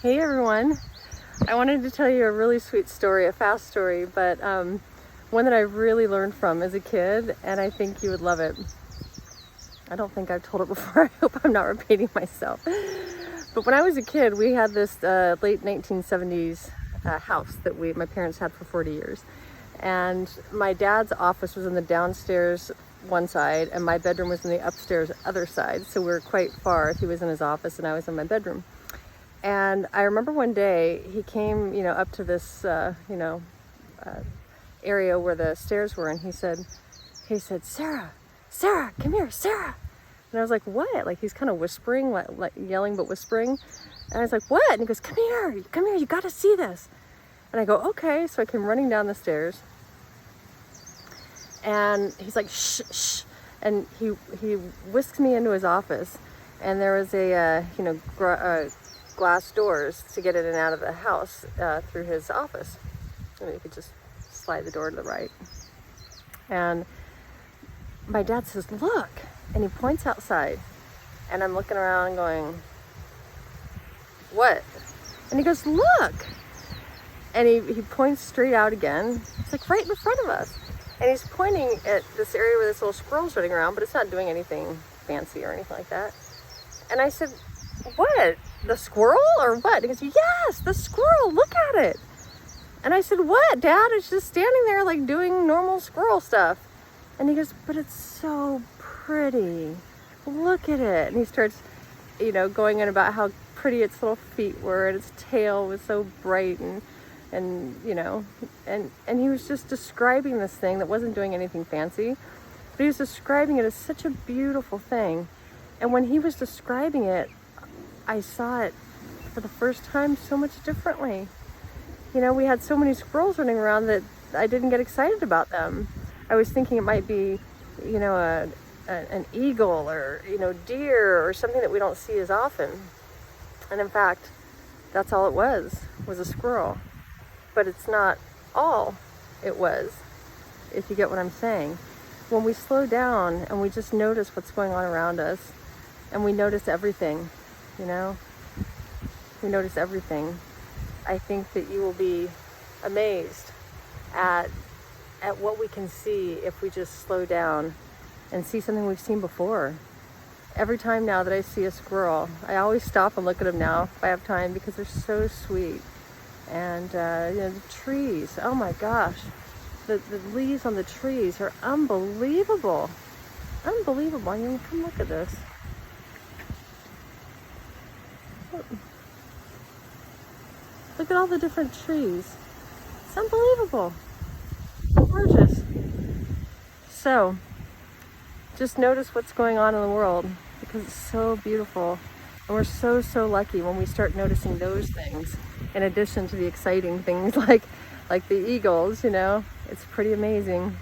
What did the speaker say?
Hey everyone, I wanted to tell you a really sweet story, a fast story, but one that I really learned from as a kid, and I think you would love it. I don't think I've told it before. I hope I'm not repeating myself. But when I was a kid, we had this late 1970s house that my parents had for 40 years. And my dad's office was in the downstairs one side, and my bedroom was in the upstairs other side. So we were quite far. He was in his office and I was in my bedroom. And I remember one day he came, up to this, area where the stairs were, and he said, Sarah, come here, Sarah. And I was like, what? Like he's kind of whispering, like yelling, but whispering. And I was like, what? And he goes, come here, you got to see this. And I go, okay. So I came running down the stairs, and he's like, shh, shh. And he whisked me into his office, and there was glass doors to get in and out of the house through his office. You could just slide the door to the right. And my dad says, look, and he points outside, and I'm looking around going, what? And he goes, look, and he points straight out again. It's like right in front of us, and he's pointing at this area where this little squirrel's running around, but it's not doing anything fancy or anything like that. And I said, what? The squirrel or what? He goes, yes, the squirrel, look at it. And I said, what, Dad? It's just standing there like doing normal squirrel stuff. And he goes, but it's so pretty. Look at it. And he starts, going in about how pretty its little feet were, and its tail was so bright, and he was just describing this thing that wasn't doing anything fancy, but he was describing it as such a beautiful thing. And when he was describing it, I saw it for the first time so much differently. We had so many squirrels running around that I didn't get excited about them. I was thinking it might be, an eagle or, deer or something that we don't see as often. And in fact, that's all it was a squirrel. But it's not all it was, if you get what I'm saying. When we slow down and we just notice what's going on around us, and we notice everything, we notice everything, I think that you will be amazed at what we can see if we just slow down and see something we've seen before. Every time now that I see a squirrel, I always stop and look at them now if I have time, because they're so sweet. And the trees, oh my gosh, the leaves on the trees are unbelievable. Unbelievable. Come look at this. Look at all the different trees. It's unbelievable. Gorgeous. So, just notice what's going on in the world, because it's so beautiful. And we're so, so lucky when we start noticing those things, in addition to the exciting things like the eagles, It's pretty amazing.